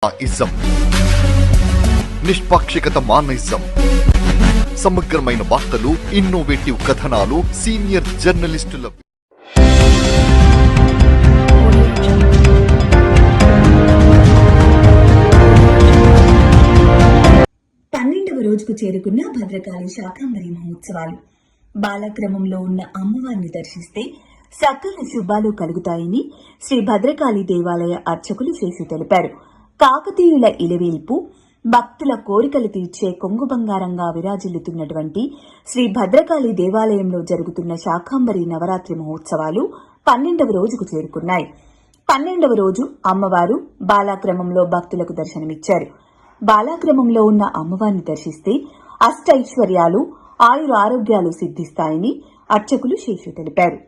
Ism నిష్పాక్షికత మానయిజం సమగ్రమైన వార్తలు, innovative కథనాలు, సీనియర్ జర్నలిస్టుల 12వ రోజుకు చేరుకున్న భద్రకాళి శాకంబరి మహోత్సవాలు. బాలక్రమంలో ఉన్న అమ్మవారిని దర్శిస్తే సకల శుభాలు కలుగుతాయని శ్రీ భద్రకాళి దేవాలయ అర్చకులు చేసి తెలిపారు. కాకతీయుల ఇలవేల్పు, భక్తుల కోరికలు తీర్చే కొంగు బంగారంగా విరాజిల్లుతున్నటువంటి శ్రీ భద్రకాళి దేవాలయంలో జరుగుతున్న శాకంబరి నవరాత్రి మహోత్సవాలు 12వ రోజుకు చేరుకున్నాయి. 12వ రోజు అమ్మవారు బాలాక్రమంలో భక్తులకు దర్శనమిచ్చారు. బాలాక్రమంలో ఉన్న అమ్మవారిని దర్శిస్తే అష్టైశ్వర్యాలు, ఆయురారోగ్యాలు సిద్ధిస్తాయని అర్చకులు శేషు తెలిపారు.